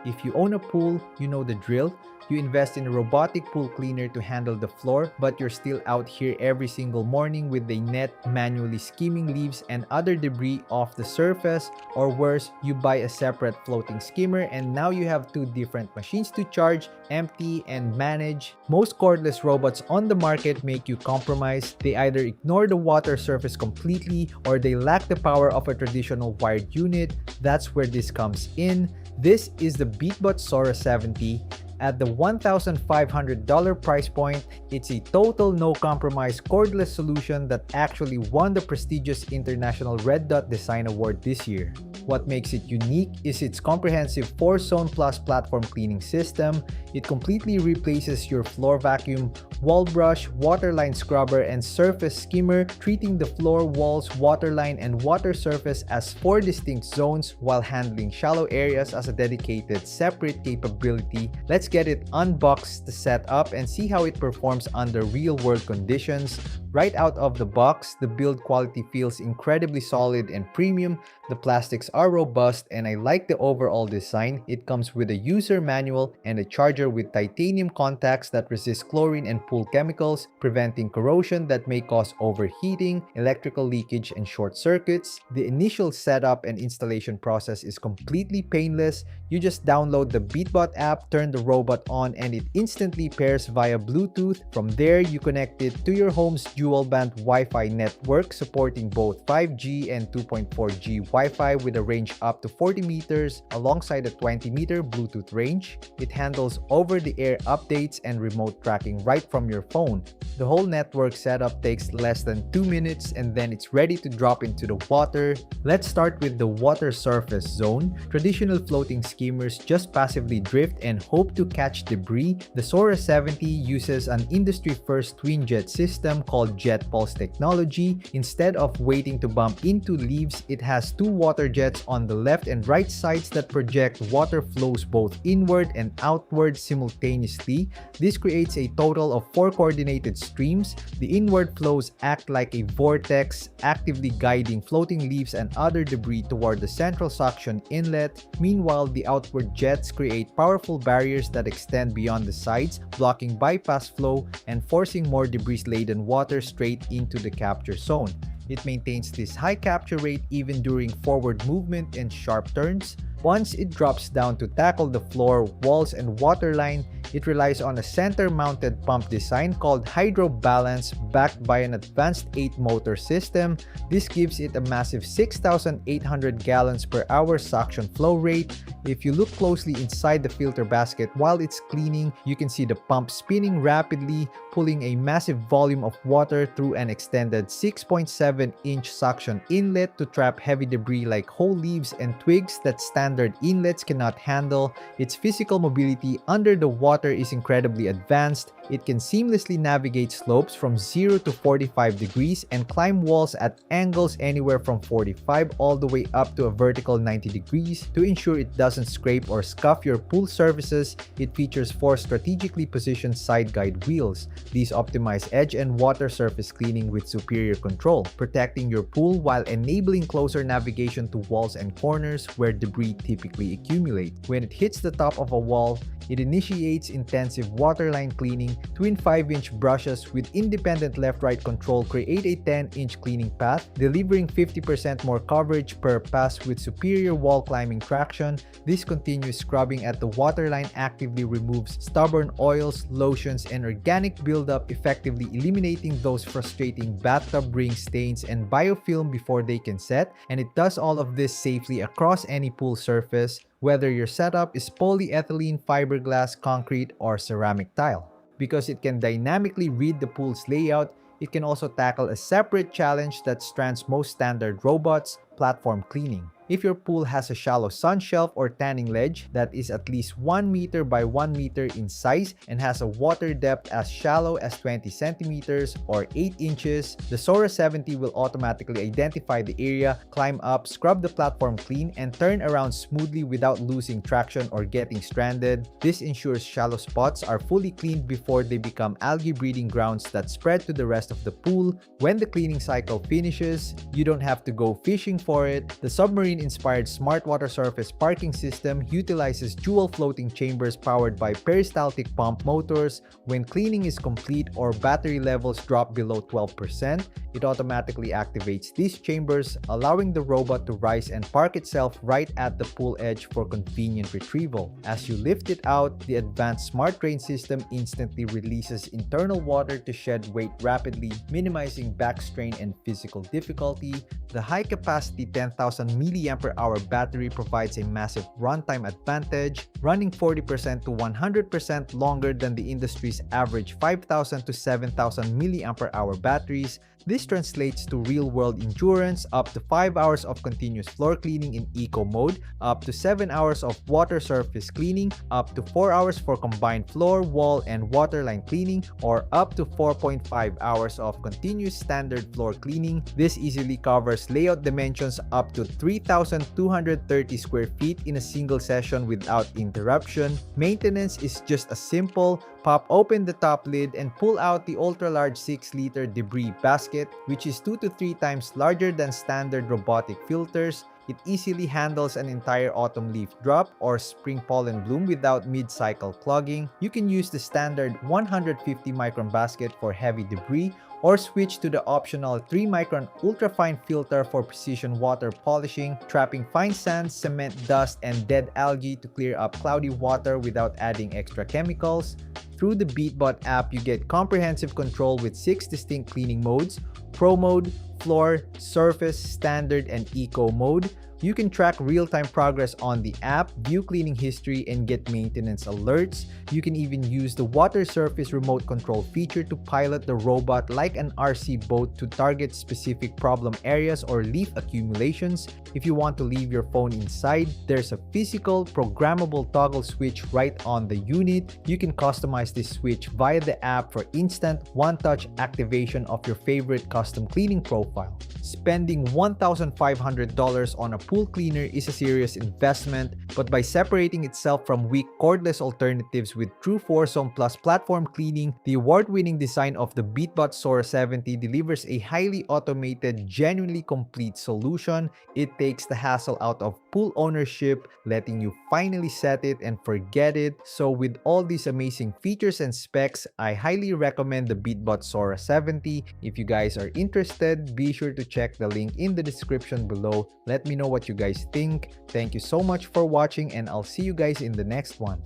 If you own a pool, you know the drill. You invest in a robotic pool cleaner to handle the floor, but you're still out here every single morning with a net manually skimming leaves and other debris off the surface, or worse, you buy a separate floating skimmer and now you have two different machines to charge, empty, and manage. Most cordless robots on the market make you compromise. They either ignore the water surface completely or they lack the power of a traditional wired unit. That's where this comes in. This is the Beatbot Sora 70. At the $1,500 price point, it's a total no-compromise cordless solution that actually won the prestigious International Red Dot Design Award this year. What makes it unique is its comprehensive 4-zone plus platform cleaning system. It completely replaces your floor vacuum, wall brush, waterline scrubber, and surface skimmer, treating the floor, walls, waterline, and water surface as 4 distinct zones while handling shallow areas as a dedicated separate capability. Let's get it unboxed, set up, and see how it performs under real-world conditions. Right out of the box, the build quality feels incredibly solid and premium. The plastics are robust and I like the overall design. It comes with a user manual and a charger with titanium contacts that resist chlorine and pool chemicals, preventing corrosion that may cause overheating, electrical leakage, and short circuits. The initial setup and installation process is completely painless. You just download the Beatbot app, turn the robot on, and it instantly pairs via Bluetooth. From there, you connect it to your home's dual-band Wi-Fi network supporting both 5G and 2.4G Wi-Fi with a range up to 40 meters alongside a 20-meter Bluetooth range. It handles over-the-air updates and remote tracking right from your phone. The whole network setup takes less than 2 minutes and then it's ready to drop into the water. Let's start with the water surface zone. Traditional floating skimmers just passively drift and hope to catch debris. The Sora 70 uses an industry-first twin jet system called JetPulse technology. Instead of waiting to bump into leaves, it has 2 water jets on the left and right sides that project water flows both inward and outward simultaneously. This creates a total of 4 coordinated streams. The inward flows act like a vortex, actively guiding floating leaves and other debris toward the central suction inlet. Meanwhile, the outward jets create powerful barriers that extend beyond the sides, blocking bypass flow and forcing more debris-laden water straight into the capture zone. It maintains this high capture rate even during forward movement and sharp turns. Once it drops down to tackle the floor, walls, and waterline, it relies on a center-mounted pump design called Hydro Balance, backed by an advanced 8-motor system. This gives it a massive 6,800 gallons per hour suction flow rate. If you look closely inside the filter basket while it's cleaning, you can see the pump spinning rapidly, pulling a massive volume of water through an extended 6.7-inch suction inlet to trap heavy debris like whole leaves and twigs that standard inlets cannot handle. Its physical mobility under the water is incredibly advanced. It can seamlessly navigate slopes from 0 to 45 degrees and climb walls at angles anywhere from 45 all the way up to a vertical 90 degrees. To ensure it doesn't scrape or scuff your pool surfaces, it features 4 strategically positioned side guide wheels. These optimize edge and water surface cleaning with superior control, protecting your pool while enabling closer navigation to walls and corners where debris typically accumulate. When it hits the top of a wall, it initiates intensive waterline cleaning. Twin 5-inch brushes with independent left-right control create a 10-inch cleaning path, delivering 50% more coverage per pass with superior wall climbing traction. This continuous scrubbing at the waterline actively removes stubborn oils, lotions, and organic buildup, effectively eliminating those frustrating bathtub ring stains and biofilm before they can set. And it does all of this safely across any pool surface, whether your setup is polyethylene, fiberglass, concrete, or ceramic tile. Because it can dynamically read the pool's layout, it can also tackle a separate challenge that strands most standard robots: platform cleaning. If your pool has a shallow sun shelf or tanning ledge that is at least 1 meter by 1 meter in size and has a water depth as shallow as 20 centimeters or 8 inches, the Sora 70 will automatically identify the area, climb up, scrub the platform clean, and turn around smoothly without losing traction or getting stranded. This ensures shallow spots are fully cleaned before they become algae breeding grounds that spread to the rest of the pool. When the cleaning cycle finishes, you don't have to go fishing for it. The submarine design-inspired smart water surface parking system utilizes dual floating chambers powered by peristaltic pump motors. When cleaning is complete or battery levels drop below 12%, it automatically activates these chambers, allowing the robot to rise and park itself right at the pool edge for convenient retrieval. As you lift it out, the advanced smart drain system instantly releases internal water to shed weight rapidly, minimizing back strain and physical difficulty. The high-capacity 10,000 mAh battery provides a massive runtime advantage, running 40% to 100% longer than the industry's average 5,000 to 7,000 mAh batteries. This translates to real-world endurance, up to 5 hours of continuous floor cleaning in eco mode, up to 7 hours of water surface cleaning, up to 4 hours for combined floor, wall, and waterline cleaning, or up to 4.5 hours of continuous standard floor cleaning. This easily covers layout dimensions up to 3,230 square feet in a single session without interruption. Maintenance is just as simple. Pop open the top lid and pull out the ultra-large 6-liter debris basket, which is 2 to 3 times larger than standard robotic filters. It easily handles an entire autumn leaf drop or spring pollen bloom without mid-cycle clogging. You can use the standard 150 micron basket for heavy debris, or switch to the optional 3-micron ultrafine filter for precision water polishing, trapping fine sand, cement dust, and dead algae to clear up cloudy water without adding extra chemicals. Through the Beatbot app, you get comprehensive control with 6 distinct cleaning modes: Pro Mode, Floor, Surface, Standard, and Eco Mode. You can track real-time progress on the app, view cleaning history, and get maintenance alerts. You can even use the water surface remote control feature to pilot the robot like an RC boat to target specific problem areas or leaf accumulations. If you want to leave your phone inside, there's a physical, programmable toggle switch right on the unit. You can customize this switch via the app for instant, one-touch activation of your favorite custom cleaning profile. Spending $1,500 on a pool cleaner is a serious investment, but by separating itself from weak cordless alternatives with true 4-zone plus platform cleaning, the award-winning design of the Beatbot Sora 70 delivers a highly automated, genuinely complete solution. It takes the hassle out of pool ownership, letting you finally set it and forget it. So with all these amazing features and specs, I highly recommend the Beatbot Sora 70. If you guys are interested, be sure to check the link in the description below. Let me know what you guys think. Thank you so much for watching, and I'll see you guys in the next one.